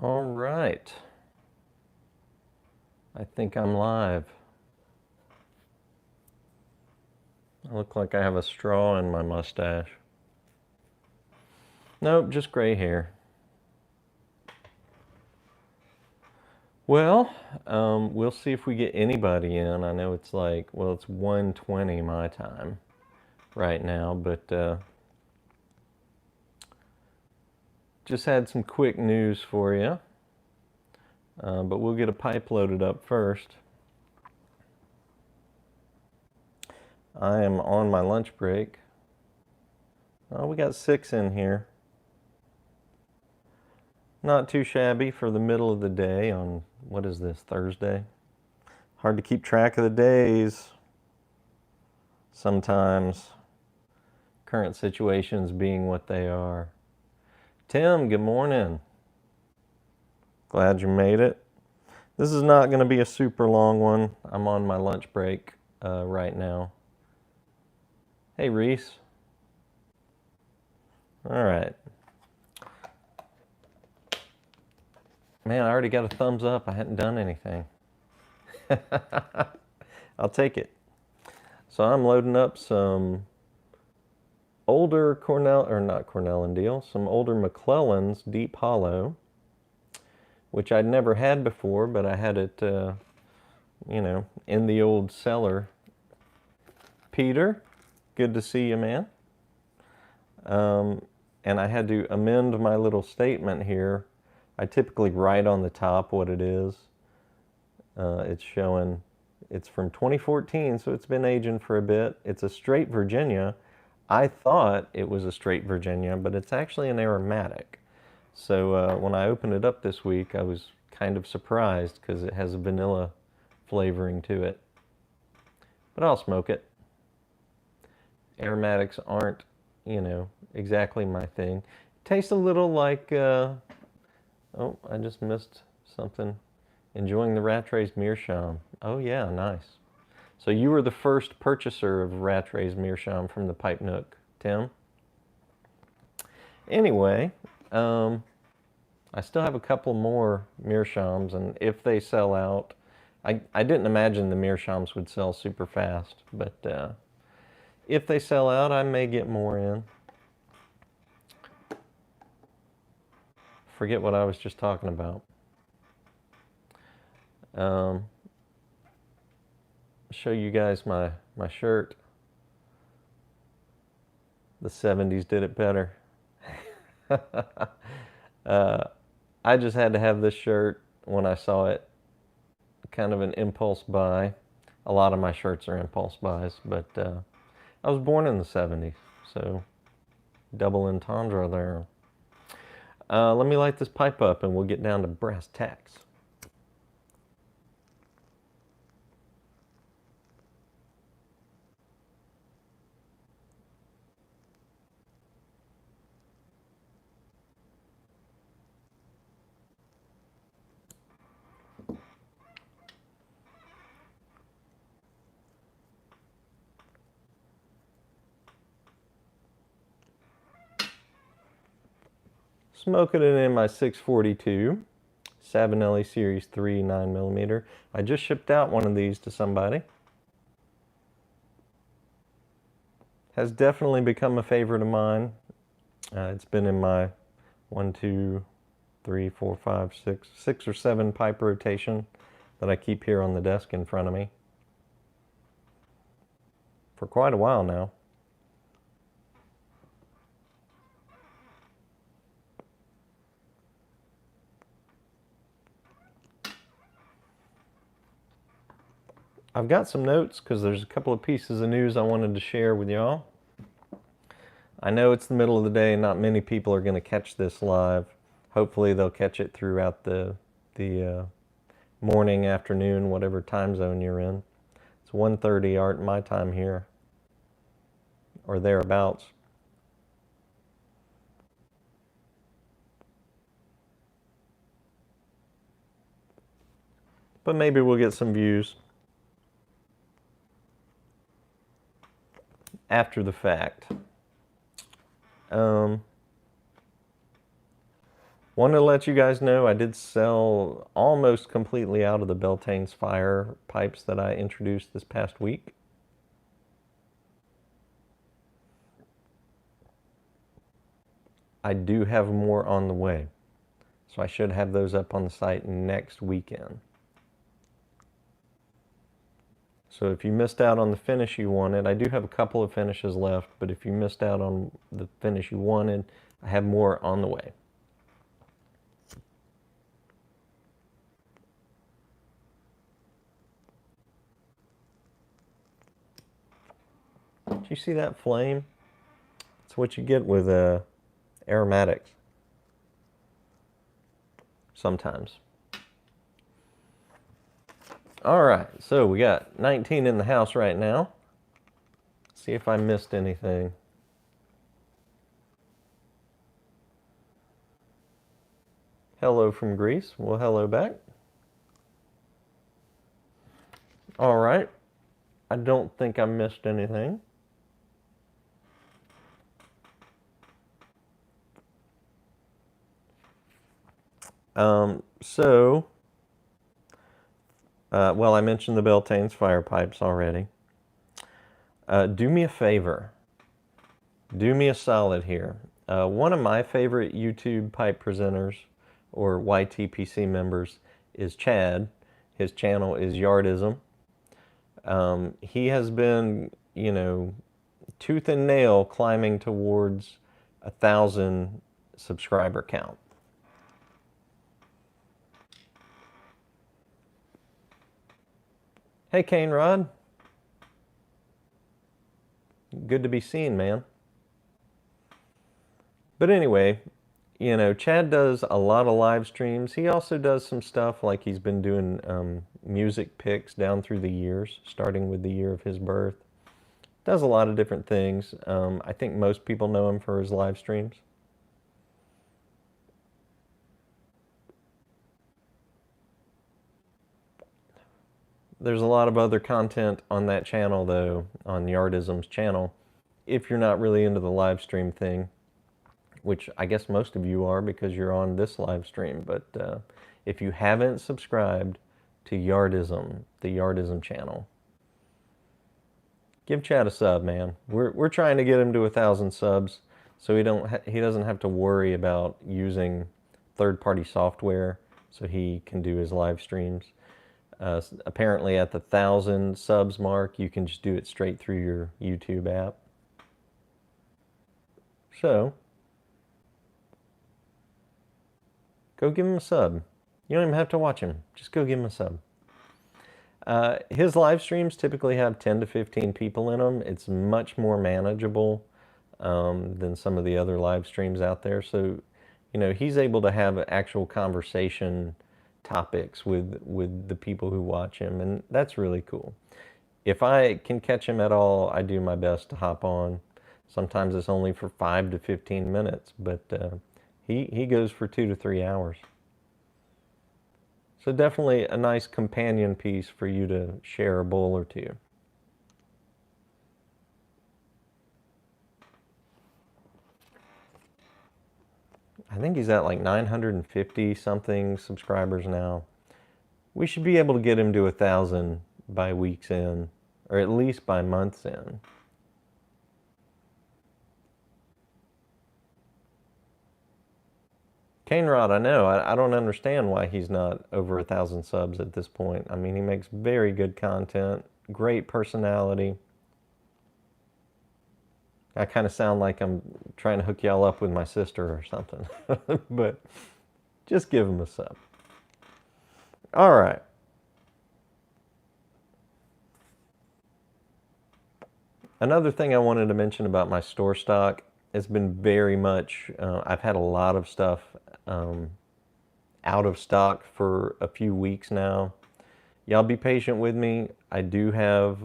All right. I think I'm live. I look like I have a straw in my mustache. Nope, just gray hair. Well, we'll see if we get anybody in. I know it's like, well, it's 1:20 my time right now, but just had some quick news for you. But we'll get a pipe loaded up first. I am on my lunch break. Oh, we got 6 in here. Not too shabby for the middle of the day on, what is this, Thursday? Hard to keep track of the days sometimes, current situations being what they are. Tim, good morning. Glad you made it. This is not going to be a super long one. I'm on my lunch break right now. Hey, Reese. All right. Man, I already got a thumbs up. I hadn't done anything. I'll take it. So I'm loading up some older Cornell, or not Cornell and Deal, some older McClellan's Deep Hollow, which I'd never had before, but I had it, in the old cellar. Peter, good to see you, man. And I had to amend my little statement here. I typically write on the top what it is. It's showing, it's from 2014, so it's been aging for a bit. It's a straight Virginia. I thought it was a straight Virginia, but it's actually an aromatic. So when I opened it up this week, I was kind of surprised because it has a vanilla flavoring to it. But I'll smoke it. Aromatics aren't, exactly my thing. It tastes a little like, oh, I just missed something. Enjoying the Rattray's Meerschaum. Oh yeah, nice. So you were the first purchaser of Rattray's Meerschaum from the Pipe Nook, Tim? Anyway, I still have a couple more Meerschaums, and if they sell out, I didn't imagine the Meerschaums would sell super fast, but if they sell out, I may get more in. Forget what I was just talking about. Show you guys my shirt. The 70s did it better. I just had to have this shirt when I saw it. Kind of an impulse buy. A lot of my shirts are impulse buys, but I was born in the 70s, so double entendre there. Let me light this pipe up and we'll get down to brass tacks. Smoking it in my 642 Savinelli Series 3 9mm. I just shipped out one of these to somebody. Has definitely become a favorite of mine. It's been in my 1, 2, 3, 4, 5, 6 or 7 pipe rotation that I keep here on the desk in front of me for quite a while now. I've got some notes because there's a couple of pieces of news I wanted to share with y'all. I know it's the middle of the day and not many people are going to catch this live. Hopefully they'll catch it throughout the morning, afternoon, whatever time zone you're in. It's 1:30 art my time here, or thereabouts. But maybe we'll get some views after the fact. Wanted to let you guys know I did sell almost completely out of the Beltane's fire pipes that I introduced this past week. I do have more on the way, so I should have those up on the site next weekend. So if you missed out on the finish you wanted, I do have a couple of finishes left, but if you missed out on the finish you wanted, I have more on the way. Did you see that flame? That's what you get with aromatics. Sometimes. All right, so we got 19 in the house right now. See if I missed anything. Hello from Greece. Well, hello back. All right. I don't think I missed anything. Well, I mentioned the Beltane's fire pipes already. Do me a favor. Do me a solid here. One of my favorite YouTube pipe presenters or YTPC members is Chad. His channel is Yardism. He has been, tooth and nail climbing towards 1,000 subscriber count. Hey, Kane Rod. Good to be seen, man. But anyway, Chad does a lot of live streams. He also does some stuff like he's been doing music picks down through the years, starting with the year of his birth. Does a lot of different things. I think most people know him for his live streams. There's a lot of other content on that channel, though, on Yardism's channel, if you're not really into the live stream thing, which I guess most of you are because you're on this live stream. But if you haven't subscribed to Yardism, the Yardism channel, give Chad a sub, man. We're trying to get him to 1,000 subs, so he doesn't have to worry about using third-party software, so he can do his live streams. Apparently at the 1,000 subs mark, you can just do it straight through your YouTube app. So, go give him a sub. You don't even have to watch him. Just go give him a sub. His live streams typically have 10 to 15 people in them. It's much more manageable than some of the other live streams out there. So, he's able to have actual conversation topics with the people who watch him, and that's really cool. If I can catch him at all, I do my best to hop on. Sometimes it's only for 5 to 15 minutes, but he goes for 2 to 3 hours. So definitely a nice companion piece for you to share a bowl or two. I think he's at like 950 something subscribers now. We should be able to get him to 1,000 by week's end, or at least by month's end. Kane Rod, I know. I don't understand why he's not over 1,000 subs at this point. I mean, he makes very good content, great personality. I kind of sound like I'm trying to hook y'all up with my sister or something. But just give him a sub. All right. Another thing I wanted to mention about my store stock, it's been very much, I've had a lot of stuff out of stock for a few weeks now. Y'all be patient with me. I do have,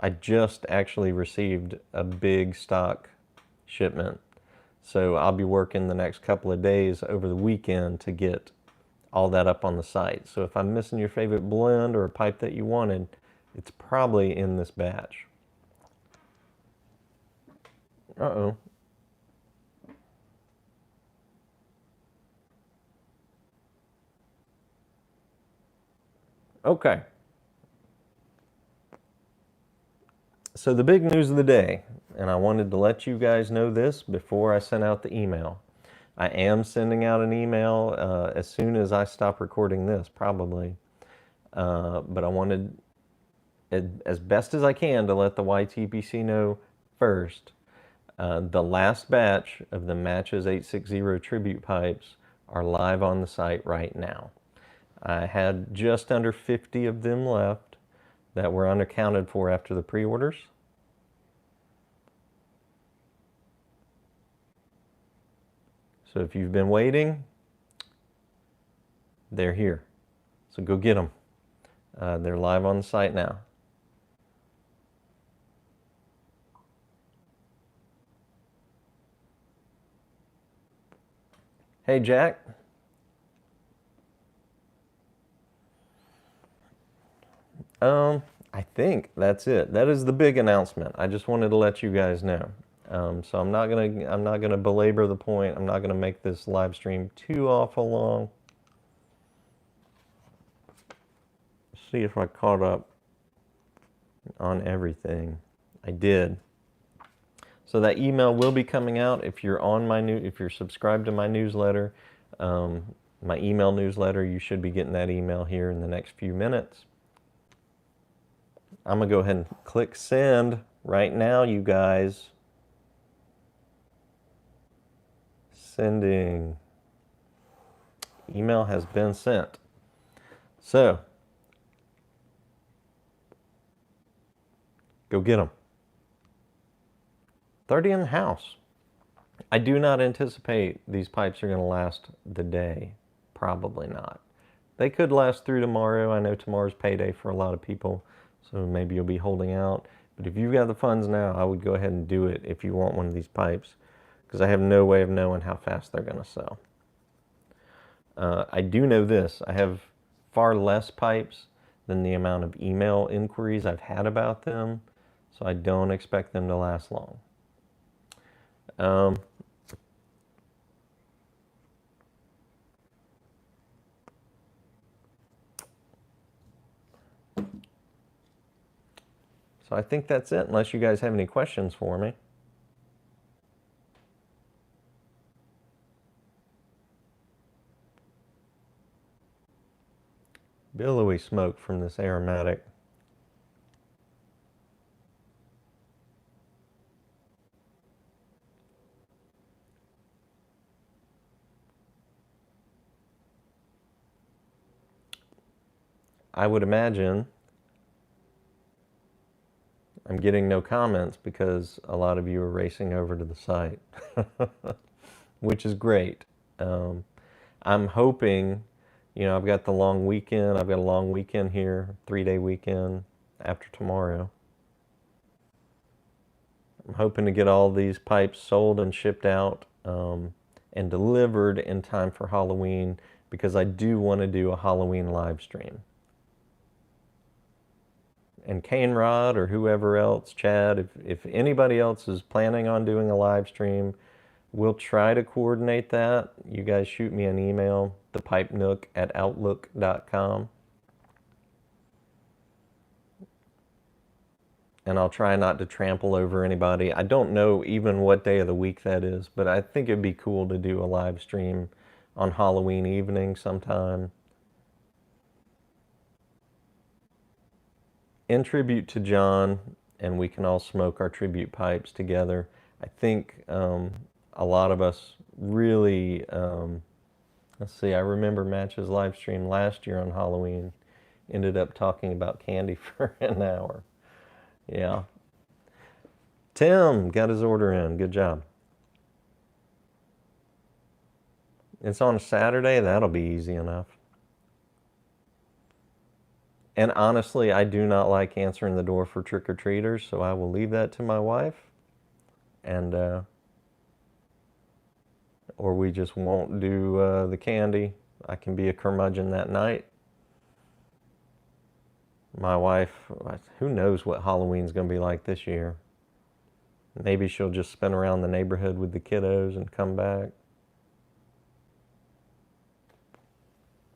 I just actually received a big stock shipment. So I'll be working the next couple of days over the weekend to get all that up on the site. So if I'm missing your favorite blend or a pipe that you wanted, it's probably in this batch. Uh-oh. Okay. So the big news of the day, and I wanted to let you guys know this before I sent out the email. I am sending out an email as soon as I stop recording this, probably. But I wanted, as best as I can, to let the YTPC know first. The last batch of the Matches 860 tribute pipes are live on the site right now. I had just under 50 of them left that were unaccounted for after the pre-orders. So if you've been waiting, they're here. So go get them. They're live on the site now. Hey, Jack. I think that's it. That is the big announcement. I just wanted to let you guys know. So I'm not gonna belabor the point. I'm not gonna make this live stream too awful long. See if I caught up on everything. I did. So that email will be coming out if you're on my if you're subscribed to my newsletter, my email newsletter. You should be getting that email here in the next few minutes. I'm gonna go ahead and click send right now, you guys. Sending. Email has been sent. So go get them. 30 in the house. I do not anticipate these pipes are going to last the day. Probably not. They could last through tomorrow. I know tomorrow's payday for a lot of people, so maybe you'll be holding out. But if you've got the funds now, I would go ahead and do it if you want one of these pipes, because I have no way of knowing how fast they're going to sell. I do know this. I have far less pipes than the amount of email inquiries I've had about them, so I don't expect them to last long. So I think that's it, unless you guys have any questions for me. Billowy smoke from this aromatic. I would imagine I'm getting no comments because a lot of you are racing over to the site, which is great. I'm hoping, you know, I've got the long weekend. I've got a long weekend here, 3-day weekend after tomorrow. I'm hoping to get all these pipes sold and shipped out and delivered in time for Halloween, because I do want to do a Halloween live stream. And Kane Rod or whoever else, Chad, if anybody else is planning on doing a live stream, we'll try to coordinate that. You guys shoot me an email, thepipenook@outlook.com. And I'll try not to trample over anybody. I don't know even what day of the week that is, but I think it'd be cool to do a live stream on Halloween evening sometime. In tribute to John, and we can all smoke our tribute pipes together. I think a lot of us really, let's see, I remember Match's live stream last year on Halloween, ended up talking about candy for an hour. Yeah. Tim got his order in. Good job. It's on a Saturday. That'll be easy enough. And honestly, I do not like answering the door for trick-or-treaters, so I will leave that to my wife. And, or we just won't do the candy. I can be a curmudgeon that night. My wife, who knows what Halloween's going to be like this year. Maybe she'll just spin around the neighborhood with the kiddos and come back.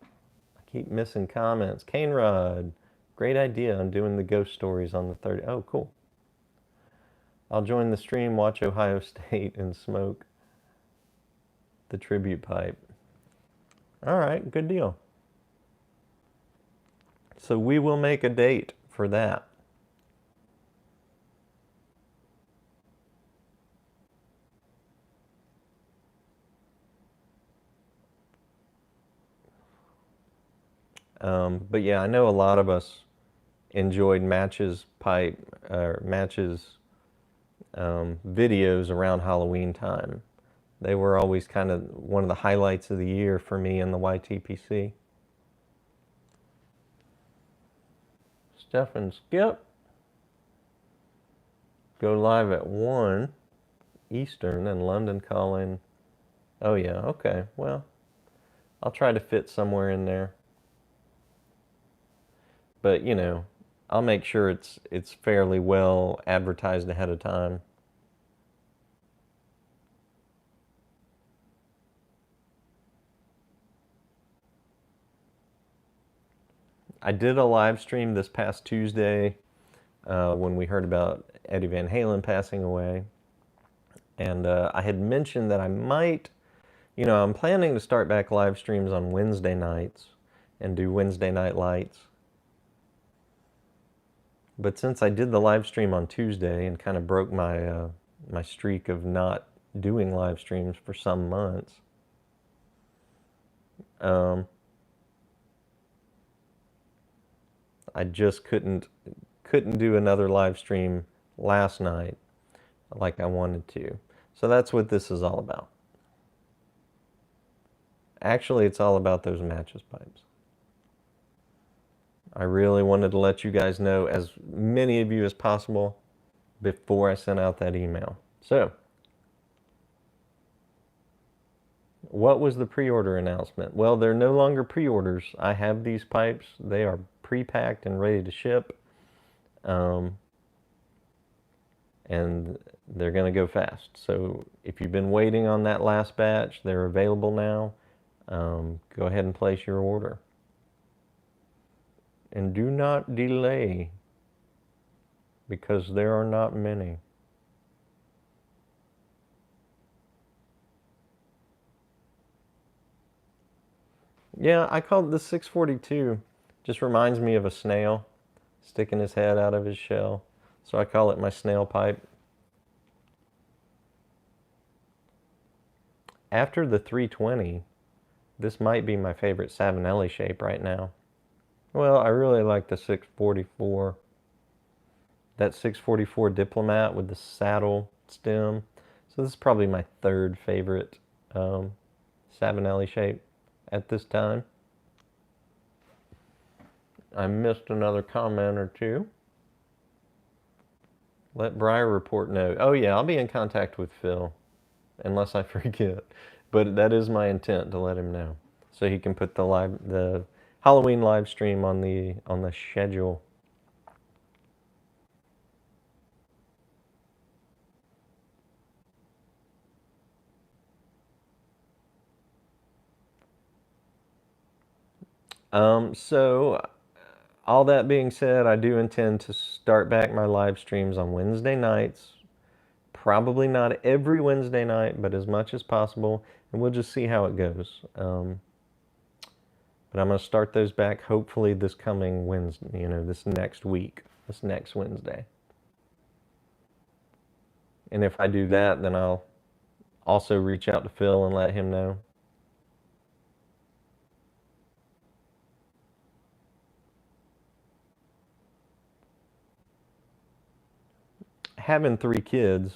I Keep missing comments. Cane Rod, great idea on doing the ghost stories on the 30th. Oh, cool. I'll join the stream, watch Ohio State, and smoke the tribute pipe. All right, good deal. So we will make a date for that. But yeah, I know a lot of us enjoyed Match's videos around Halloween time. They were always kind of one of the highlights of the year for me in the YTPC. Steph and Skip go live at 1 Eastern and London calling. Oh yeah, okay. Well, I'll try to fit somewhere in there. But, you know, I'll make sure it's fairly well advertised ahead of time. I did a live stream this past Tuesday when we heard about Eddie Van Halen passing away. And I had mentioned that I might, you know, I'm planning to start back live streams on Wednesday nights and do Wednesday night lights. But since I did the live stream on Tuesday and kind of broke my my streak of not doing live streams for some months, I just couldn't do another live stream last night like I wanted to. So that's what this is all about. Actually, it's all about those matches pipes. I really wanted to let you guys know, as many of you as possible, before I sent out that email. So, what was the pre-order announcement? Well, they're no longer pre-orders. I have these pipes. They are pre-packed and ready to ship. And they're going to go fast. So if you've been waiting on that last batch, they're available now. Go ahead and place your order. And do not delay, because there are not many. Yeah, I call it the 642. Just reminds me of a snail sticking his head out of his shell. So I call it my snail pipe. After the 320, this might be my favorite Savinelli shape right now. Well, I really like the 644. That 644 Diplomat with the saddle stem. So this is probably my third favorite Savinelli shape at this time. I missed another comment or two. Let Briar Report know. Oh yeah, I'll be in contact with Phil, unless I forget. But that is my intent, to let him know, so he can put the Halloween live stream on the schedule. So all that being said, I do intend to start back my live streams on Wednesday nights. Probably not every Wednesday night, but as much as possible, and we'll just see how it goes. But I'm going to start those back hopefully this coming Wednesday, you know, this next week, this next Wednesday. And if I do that, then I'll also reach out to Phil and let him know. Having 3 kids,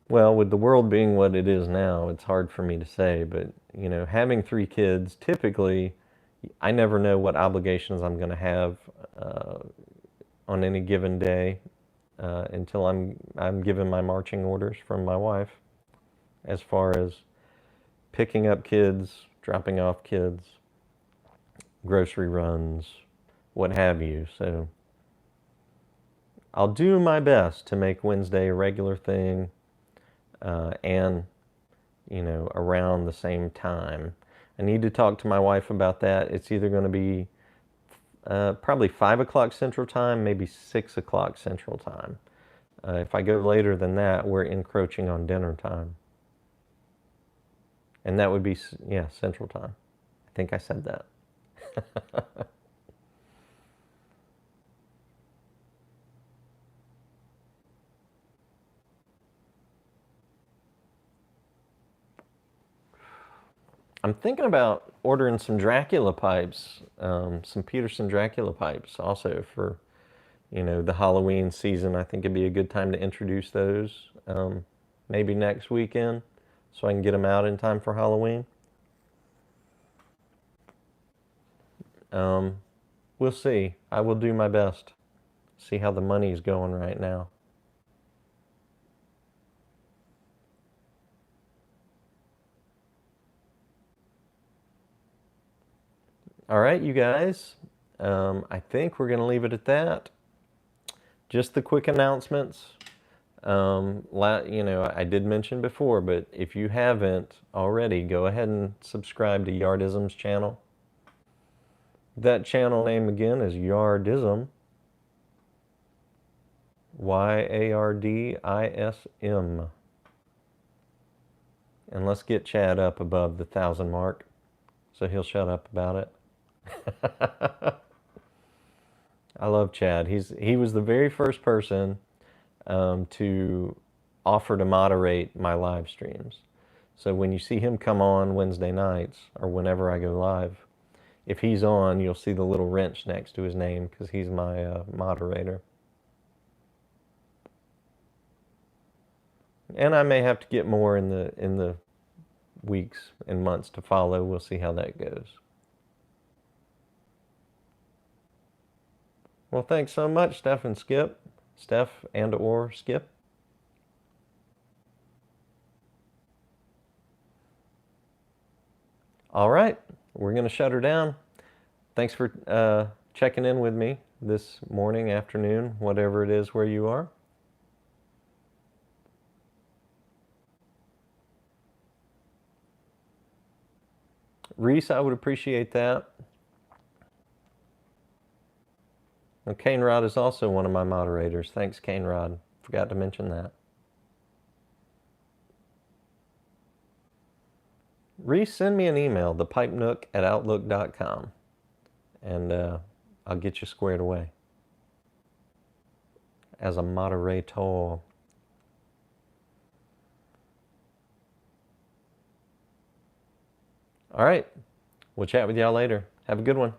well, with the world being what it is now, it's hard for me to say, but, you know, having 3 kids, typically, I never know what obligations I'm going to have on any given day until I'm given my marching orders from my wife, as far as picking up kids, dropping off kids, grocery runs, what have you. So I'll do my best to make Wednesday a regular thing, and, you know, around the same time. I need to talk to my wife about that. It's either going to be probably 5 o'clock Central Time, maybe 6 o'clock Central Time. If I go later than that, we're encroaching on dinner time. And that would be, yeah, Central Time. I think I said that. I'm thinking about ordering some Dracula pipes, some Peterson Dracula pipes also for, the Halloween season. I think it'd be a good time to introduce those, maybe next weekend, so I can get them out in time for Halloween. We'll see. I will do my best. See how the money's going right now. All right, you guys. I think we're going to leave it at that. Just the quick announcements. I did mention before, but if you haven't already, go ahead and subscribe to Yardism's channel. That channel name again is Yardism. Yardism. And let's get Chad up above the 1,000 mark so he'll shut up about it. I love Chad. He was the very first person to offer to moderate my live streams. So when you see him come on Wednesday nights or whenever I go live, if he's on, you'll see the little wrench next to his name because he's my moderator. And I may have to get more in the weeks and months to follow. We'll see how that goes. Well, thanks so much, Steph and Skip. Steph and or Skip. All right, we're going to shut her down. Thanks for checking in with me this morning, afternoon, whatever it is where you are. Reese, I would appreciate that. And Kane Rod is also one of my moderators. Thanks, Kane Rod. Forgot to mention that. Reese, send me an email, thepipenook@outlook.com, and I'll get you squared away as a moderator. All right, we'll chat with y'all later. Have a good one.